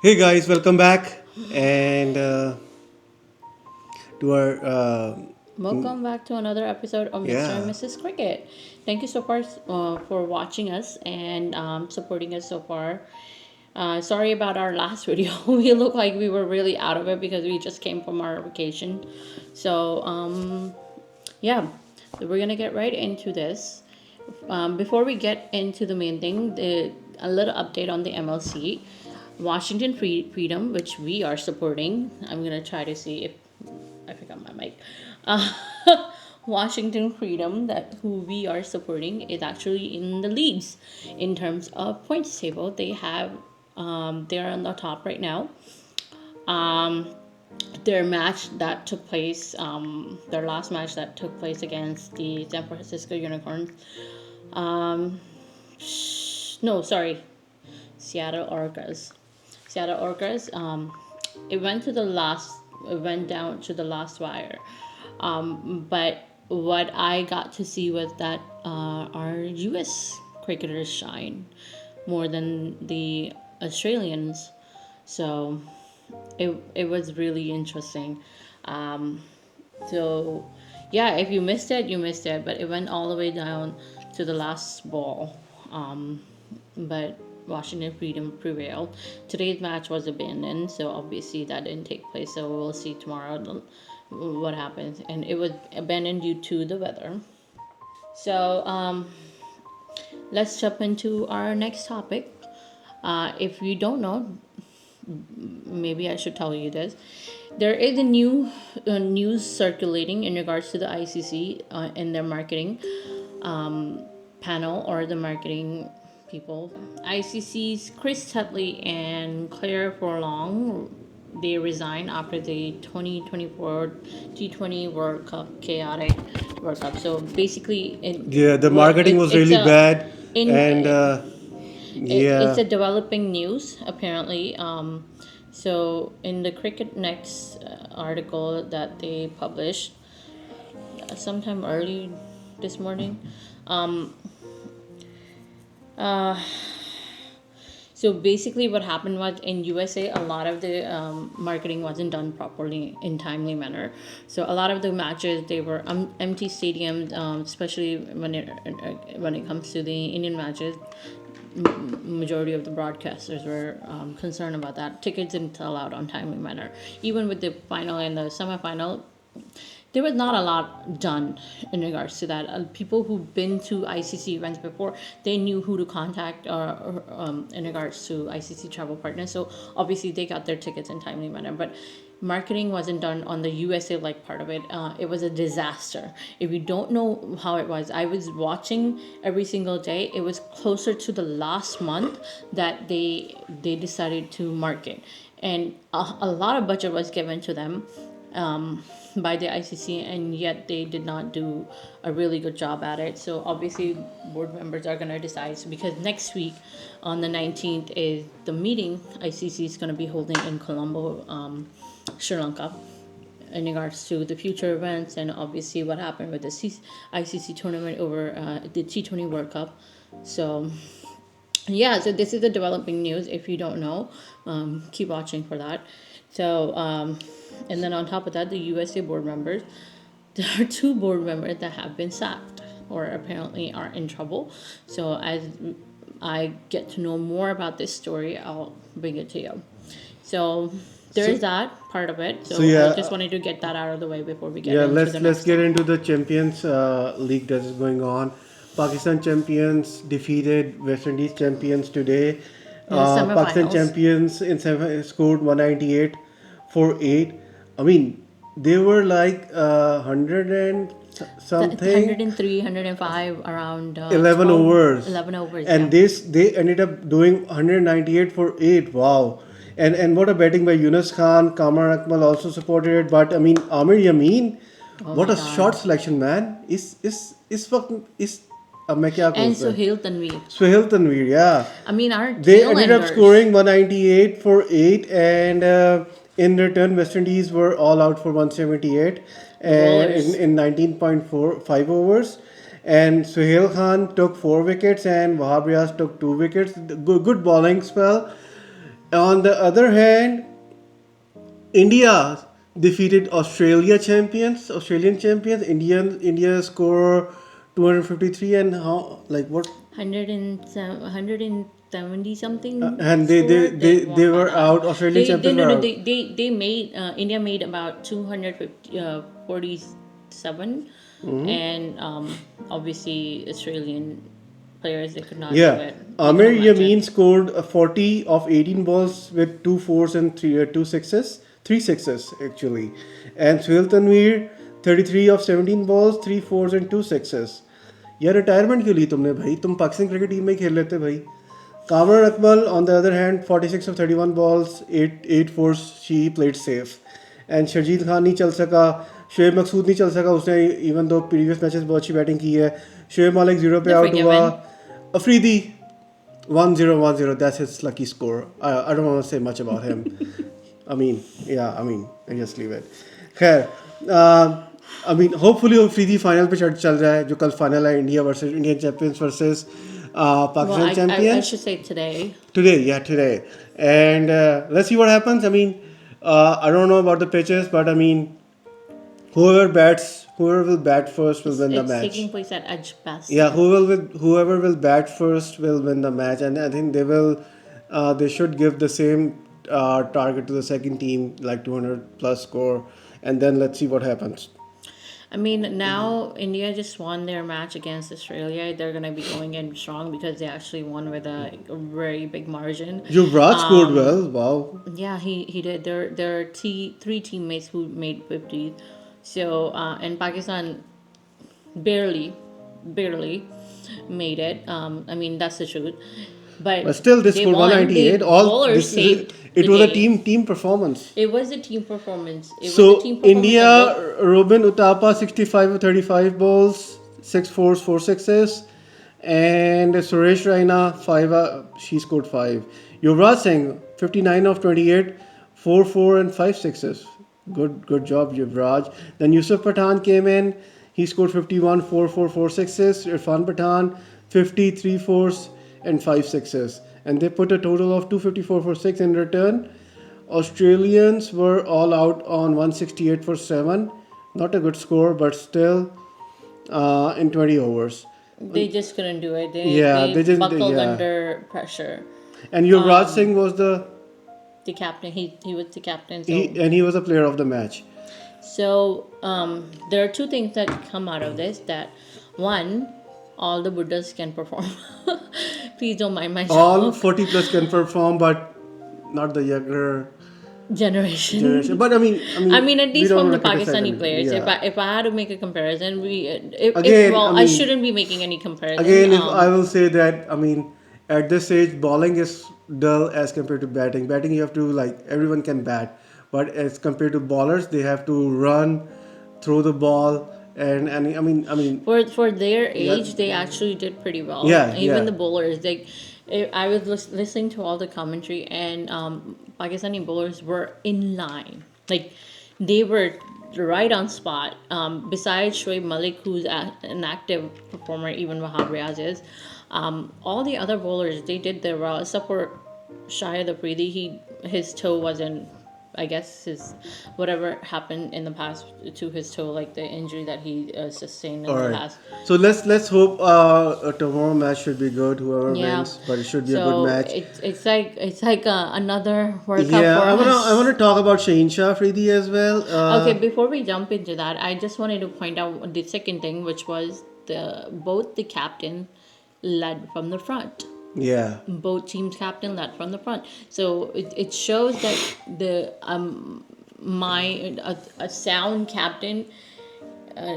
Hey guys, welcome back and to our Welcome back to another episode of Mr. and yeah. Mrs. Cricket. Thank you so far for watching us and supporting us so far. Sorry about our last video. We look like we were really out of it because we just came from our vacation. So, yeah, we're gonna get right into this. Before we get into the main thing, a little update on the MLC. Washington Freedom, which we are supporting. I'm gonna try to see if I pick up my mic. Uh, Washington Freedom, that who we are supporting, is actually in the leagues in terms of points table. They're on the top right now. Um, their match that took place, their last match that took place against the San Francisco Unicorns. Um, no, sorry, Seattle Orcas. Seattle Orcas. It went to the last. It went down to the last wire. But what I got to see was that our U.S. cricketers shine more than the Australians. So it was really interesting. Um, so yeah, if you missed it, you missed it. But it went all the way down to the last ball. But Washington Freedom prevailed. Today's match was abandoned, so obviously that didn't take place. So we'll see tomorrow what happens. And it was abandoned due to the weather. So let's jump into our next topic. If you don't know, maybe I should tell you this. There is a new news circulating in regards to the ICC in their marketing panel or the marketing people. ICC's Chris Tutley and Claire Forlong, they resigned after the 2024 T20 World Cup chaotic World Cup. So basically, Yeah, the marketing was it's really a bad in and it's yeah. a developing news apparently. So in the Cricket Next article that they published sometime early this morning, um, uh, so basically what happened was in USA a lot of the marketing wasn't done properly in timely manner. So a lot of the matches they were empty stadiums, especially when it comes to the Indian matches. Majority of the broadcasters were concerned about that. Tickets didn't sell out on timely manner. Even with the final and the semifinal, there was not a lot done in regards to that. People who've been to ICC events before, they knew who to contact in regards to ICC travel partners. So obviously they got their tickets in timely manner, but marketing wasn't done on the USA like part of it. It was a disaster. If you don't know how it was, I was watching every single day. It was closer to the last month that they decided to market, and a lot of budget was given to them by the ICC, and yet they did not do a really good job at it. So obviously, board members are going to decide. So because next week, on the 19th, is the meeting ICC is going to be holding in Colombo, Sri Lanka, in regards to the future events and obviously what happened with the ICC tournament over the T20 World Cup. So yeah, so this is the developing news. If you don't know, keep watching for that. So and then on top of that, the USA board members, there are two board members that have been sacked or apparently are in trouble. So as I get to know more about this story, I'll bring it to you. So there's So that part of it. so So I yeah, just wanted to get that out of the way before we get yeah, into the let's next get thing. into the Champions League that is going on. Pakistan champions defeated West Indies champions today. In the Pakistan semifinals, champions in scored 198 for 8. I mean, they were like 100 and something 103, 105, around 11 12, overs, 11 overs, and yeah. they ended up doing 198 for 8. Wow. And what a batting by Yunus Khan. Kamar Akmal also supported it, but I mean Amir Yamin, Oh what my a shot God. selection, man. Is fucking is अब मैं क्या कहूँ And उसमें Sohail Tanveer. Sohail Tanveer, yeah. I mean, our They tail ended up enders. scoring 198 for 8, and in return, West Indies were all out for 178 The bowlers. in 19.45 overs. And Suhail Khan took 4 wickets, and Wahab Riaz took 2 wickets. Good bowling spell. On the other hand, India defeated Australian champions. India score 253 and how like what 170 something and score. they were out. Australian They champions no were no out. they made India made about 250 47, and obviously Australian players they could not do Yeah, it. They could Amir not match it. Yamin scored a 40 of 18 balls with two fours and two sixes, three sixes actually, and Suhail Tanvir 33 of 17 balls, three fours and two sixes. यार retirement क्यों ली तुमने भाई? तुम Pakistan cricket team में ही खेल लेते भाई. Kamran Akmal, on the other hand, 46 of 31 balls, 8 fours, she played safe. And Sharjeel Khan नहीं चल सका, शोएब मकसूद नहीं चल सका, उसने इवन दो प्रीवियस मैचेस बहुत अच्छी बैटिंग की है. शोएब मालिक 0 पे They're आउट हुआ. forgiven. Afridi 1-0, that's his lucky score. I don't want to say much about him. I just leave it. खैर, hopefully Afridi final पे चल रहा है जो कल फाइनल है India versus Indian champions versus Well, Pakistan I champions. should say today. Today. And let's see what happens. I don't know about the pitches, but whoever will bat first will win the It's match. taking place at Edge Best. Yeah, whoever will bat first will win the match, and I think they should give the same target to the second team, like 200 plus score, and then let's see what happens. I mean, now India just won their match against Australia. They're gonna be going in strong because they actually won with a very big margin. Yuvraj scored well. Wow. Yeah, he did. There are three teammates who made 50. So and Pakistan barely made it. I mean that's the truth. But But still, they they scored won. The 198. All bowlers this saved it the was a game. team performance. It was a team performance. It was a So team performance India, of both. Robin Utapa 65 of 35 balls, 6 fours, 4 sixes, and Suresh Raina 5. She scored 5. Yuvraj Singh 59 of 28, 4 4 and 5 sixes. Good job Yuvraj. Then Yusuf Pathan came in. He scored 51, 4 4 4 sixes. Irfan Pathan 53 fours and 5 sixes. And they put a total of 254 for 6 in return. Australians were all out on 168 for 7. Not a good score, but still in 20 overs. They just couldn't do it. Yeah, They they just buckled yeah. under pressure. And Yuvraj Singh was The captain, he was the captain. So he was a player of the match. there are two things that come out of this. That one, all the Buddhas can perform. Please don't mind my All joke. 40 plus can perform, but not the younger Generation. generation. But I mean, at we least don't from the want to criticize Pakistani them. players. Yeah. If I had to make a comparison, Again, I shouldn't be making any comparison. Again, if I will say that, at this stage, bowling is dull as compared to batting. Batting, you have to everyone can bat, but as compared to bowlers, they have to run, throw the ball, and For their Yeah. age, they actually did pretty well. Yeah, Even yeah. the bowlers, I was listening to all the commentary, and Pakistani bowlers were in line. Like they were right on spot. Besides Shoaib Malik, who's an active performer, even Wahab Riaz is. All the other bowlers, they did their well. Except for Shahid Afridi, his toe wasn't. I guess his whatever happened in the past to his toe, like the injury that he sustained in All the right. past. So let's hope tomorrow match should be good. Whoever Yeah. wins, but it should be a So good match. it's like another World Cup Yeah, for us. I wanna talk about Shaheen Shah Afridi as well. Okay, before we jump into that, I just wanted to point out the second thing, which was both the captain led from the front. Yeah. Both teams' captain led from the front. So it shows that a sound captain.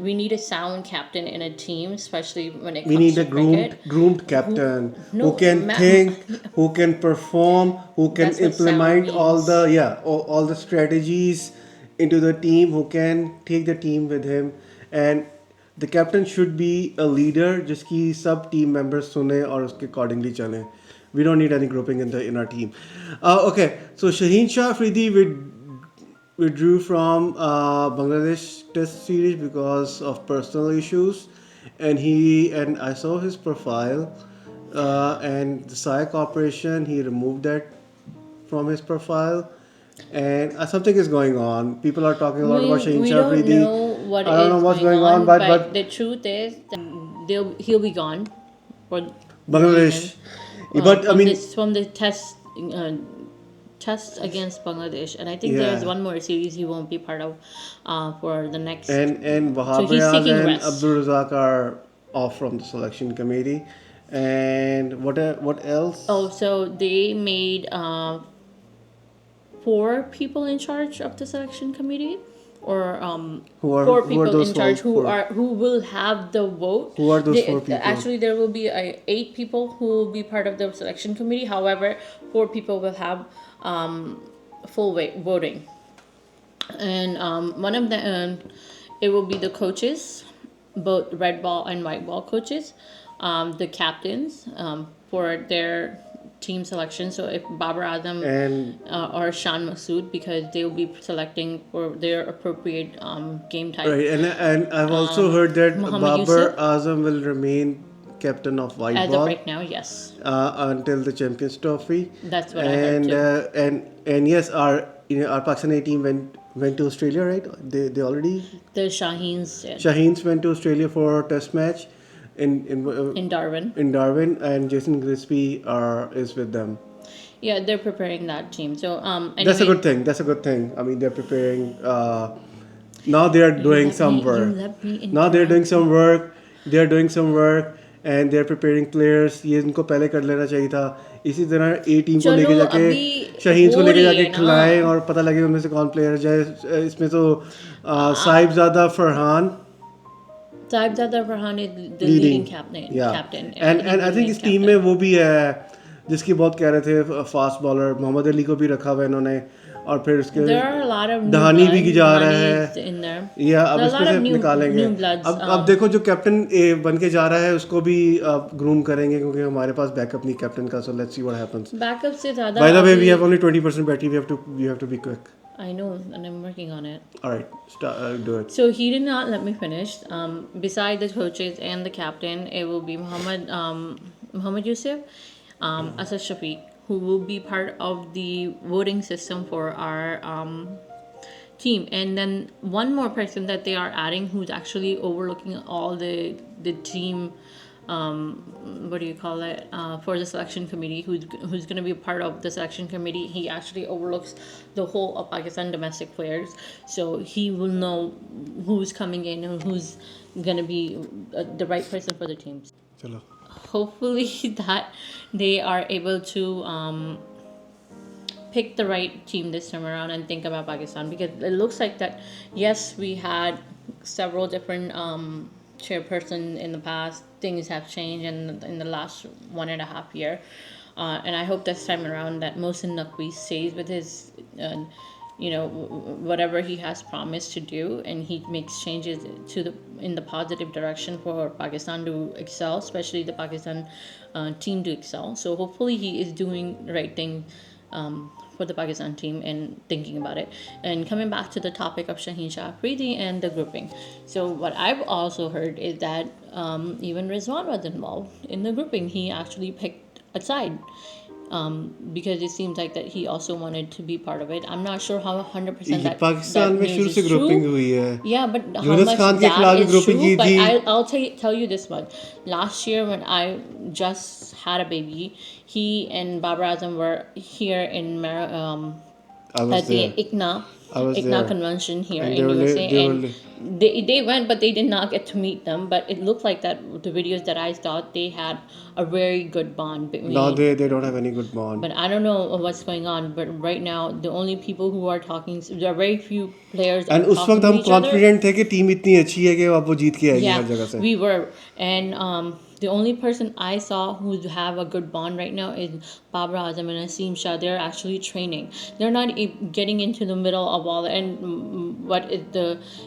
We need a sound captain in a team, especially when it We comes need to a cricket. groomed captain No, who can ma- think, who can perform, who can That's what sound implement means. all the strategies into the team, who can take the team with him, and the captain should be a leader जिसकी सब team members सुने और उसके accordingly चलें. We don't need any grouping in our team. Okay, so Shaheen Shah Afridi withdrew from Bangladesh Test series because of personal issues, and I saw his profile, and the SAI Corporation he removed that from his profile, and something is going on. People are talking a lot about Shaheen We Shah don't Afridi. know what I don't know is what's going going on, on, but but the truth is that he'll be gone for no reason Bangladesh. But I mean, from the test against Bangladesh, and I think there's yeah. one more series he won't be part of for the next. And So Wahab he's Riaz taking and rest. Abdul Razak are off from the selection committee. And what else? Oh, so they made 4 people in charge of the selection committee, or four Who are people those in charge four? who will have the vote. Who are those four people? Actually, there will be 8 people who will be part of the selection committee. However, 4 people will have full weight voting, and one of the it will be the coaches, both red ball and white ball coaches, the captains for their team selection. So if Babar Azam And or Shan Masood, because they will be selecting for their appropriate game type. right, and I've also heard that Muhammad Babar Yusuf, Azam will remain captain of white as of ball right now, yes, until the Champions Trophy. that's what I heard too. And yes, our Pakistan A team went to Australia, right? They already The Shaheens did Shaheens went to Australia for a test match in Darwin. in Darwin, and Jason Gillespie is with them. Yeah, they're preparing that team. So That's a anyway, good thing. That's a good thing. I mean, they're preparing. Now they are doing some you work. let me Now they're doing interrupt some you. work. They're doing some work, and they're preparing players. ये इनको पहले कर लेना चाहिए था. इसी तरह ए team को चलो लेके जाके अभी शहीन्स को हो लेके रही जाके है ना. खिलाएं और पता लगे उनमें से कौन प्लेयर जाए. इसमें तो Sahibzada Farhan Saibzada Farhan is the leading leading captain. या Captain, and he and I will think make इस टीम में वो भी है जिसकी बहुत कह रहे थे फास्ट बॉलर मोहम्मद अली को भी रखा हुआ है इन्होंने और फिर उसके There are a lot of new दहानी भी blood. जा रहा Dhani है is in there. या अब There are a इसमें lot से of निकालेंगे. new bloods. अब देखो जो कैप्टन बन के जा रहा है उसको भी ग्रूम करेंगे क्योंकि हमारे पास बैकअप नहीं कैप्टन का. So let's see what happens. Backup से ज़्यादा बाय द वे वी अभी. Have only 20% battery. We have to be quick. I know, and I'm working on it. Alright do it. So he did not let me finish. Beside the coaches and the captain, it will be Muhammad Yusuf, Asad Shafiq, who will be part of the voting system for our team. And then one more person that they are adding, who's actually overlooking all the team. What do you call it? For the selection committee, who's going to be a part of the selection committee. He actually overlooks the whole of Pakistan domestic players, so he will know who's coming in and who's going to be the right person for the teams. चलो. Hopefully that they are able to pick the right team this time around and think about Pakistan, because it looks like that. Yes, we had several different chairperson in the past. Things have changed in the last 1.5 year, and I hope this time around that Mohsin Naqvi stays with his. Whatever he has promised to do, and he makes changes in the positive direction for Pakistan to excel, especially the Pakistan team to excel. So hopefully he is doing the right thing for the Pakistan team and thinking about it. And coming back to the topic of Shaheen Shah Afridi and the grouping. So what I've also heard is that even Rizwan was involved in the grouping. He actually picked a side. Because it seems like that he also wanted to be part of it. I'm not sure how 100% that Pakistan में news शुरू is से grouping true. हुई है. Yeah, but how Yunus much Khan के that खिलाफ भी is grouping true. की But थी. I'll tell you this much. Last year when I just had a baby, he and Babar Azam were here in I was at the there. I was ICNA there. convention here And in USA, they were and they went, but they did not get to meet them. But it looked like that the videos that I saw, they had a very good bond between. No, they don't have any good bond. But I don't know what's going on. But right now, the only people who are talking, there are very few players And are उस talking वक्त to हम each other. Confident थे कि team इतनी अच्छी है कि अब वो जीत के आएगी हर जगह Yeah, से. we were. And the only person I saw who have a good bond right now is Babar Azam and Asim Shah. They're actually training. They're not getting into the middle of all. And what is the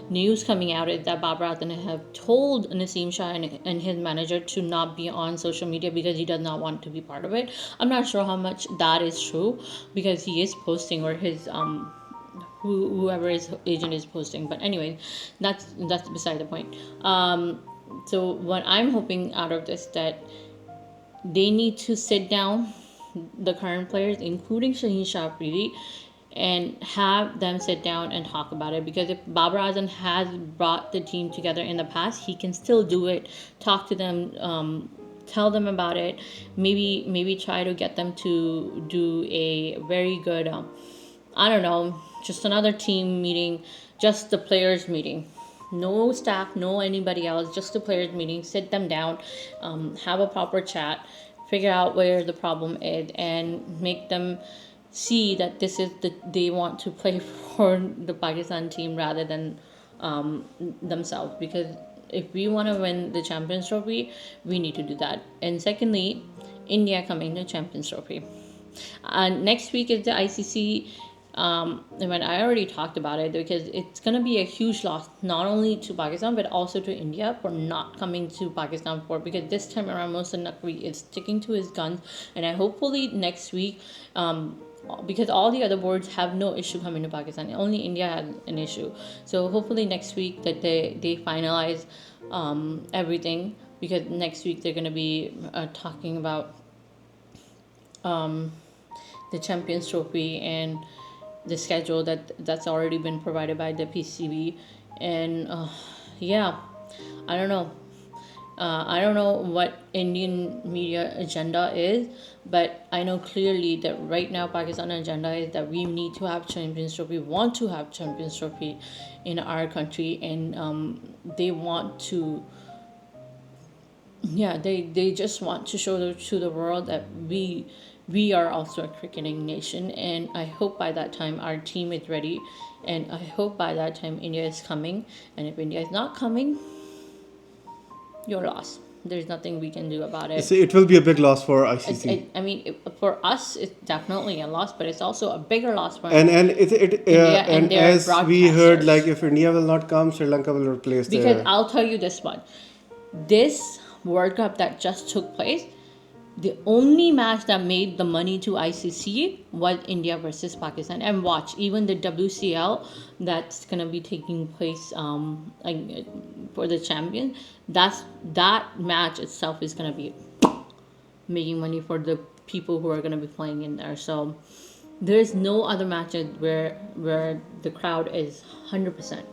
news coming out is that Babar Azam have told Naseem Shah and his manager to not be on social media because he does not want to be part of it. I'm not sure how much that is true, because he is posting, or his whoever his agent is posting. But anyway, that's beside the point. So what I'm hoping out of this, that they need to sit down the current players, including Shaheen Shah Afridi, and have them sit down and talk about it. Because if Babar Azam has brought the team together in the past, he can still do it. Talk to them, tell them about it. Maybe try to get them to do a very good, I don't know, just another team meeting, just the players meeting. No staff, no anybody else, just the players meeting. Sit them down, have a proper chat, figure out where the problem is, and make them see that this is they want to play for the Pakistan team rather than themselves. Because if we want to win the Champions Trophy, we need to do that. And secondly, India coming to Champions Trophy. Next week is the ICC event. I already talked about it because it's going to be a huge loss, not only to Pakistan but also to India for not coming to Pakistan for, because this time around Mohsen Naqvi is sticking to his guns. And I hopefully next week, because all the other boards have no issue coming to Pakistan, only India has an issue. So hopefully next week that they finalize everything, because next week they're going to be talking about the Champions Trophy and the schedule that's already been provided by the PCB. And yeah, I don't know. I don't know what Indian media agenda is, but I know clearly that right now Pakistan agenda is that we need to have Champions Trophy, want to have Champions Trophy in our country, and they want to, yeah, they just want to show to the world that we are also a cricketing nation. And I hope by that time our team is ready, and I hope by that time India is coming. And if India is not coming, you're lost. There's nothing we can do about it. It will be a big loss for ICC. I mean, for us, it's definitely a loss, but it's also a bigger loss for And India and their as we heard, broadcasters. like if India will not come, Sri Lanka will replace Because their. I'll tell you this one, this World Cup that just took place, the only match that made the money to ICC was India versus Pakistan. And watch, even the WCL that's gonna be taking place like for the champion, that match itself is gonna be making money for the people who are gonna be playing in there. So there's no other matches where the crowd is 100%.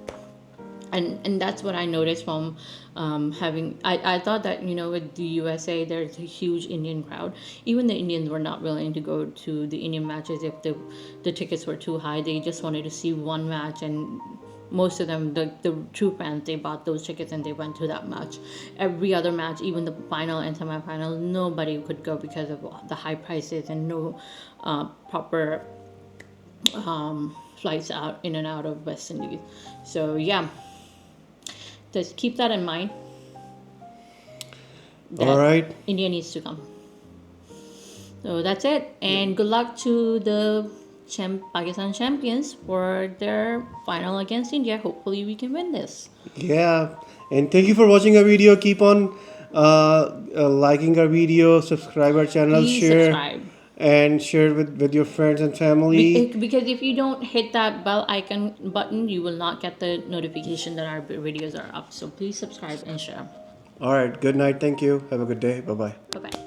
And that's what I noticed from having. I thought that with the USA there's a huge Indian crowd. Even the Indians were not willing to go to the Indian matches if the tickets were too high. They just wanted to see one match, and most of them, the true fans, they bought those tickets and they went to that match. Every other match, even the final and semi-final, nobody could go because of the high prices and no proper flights out in and out of West Indies. So yeah. Just keep that in mind. All right. India needs to come. So that's it. And good luck to the Pakistan champions for their final against India. Hopefully we can win this. Yeah. And thank you for watching our video. Keep on liking our video, subscribe our channel, Please share. subscribe. And share it with your friends and family. Because if you don't hit that bell icon button, you will not get the notification that our videos are up. So please subscribe and share. All right. Good night. Thank you. Have a good day. Bye-bye. Bye-bye.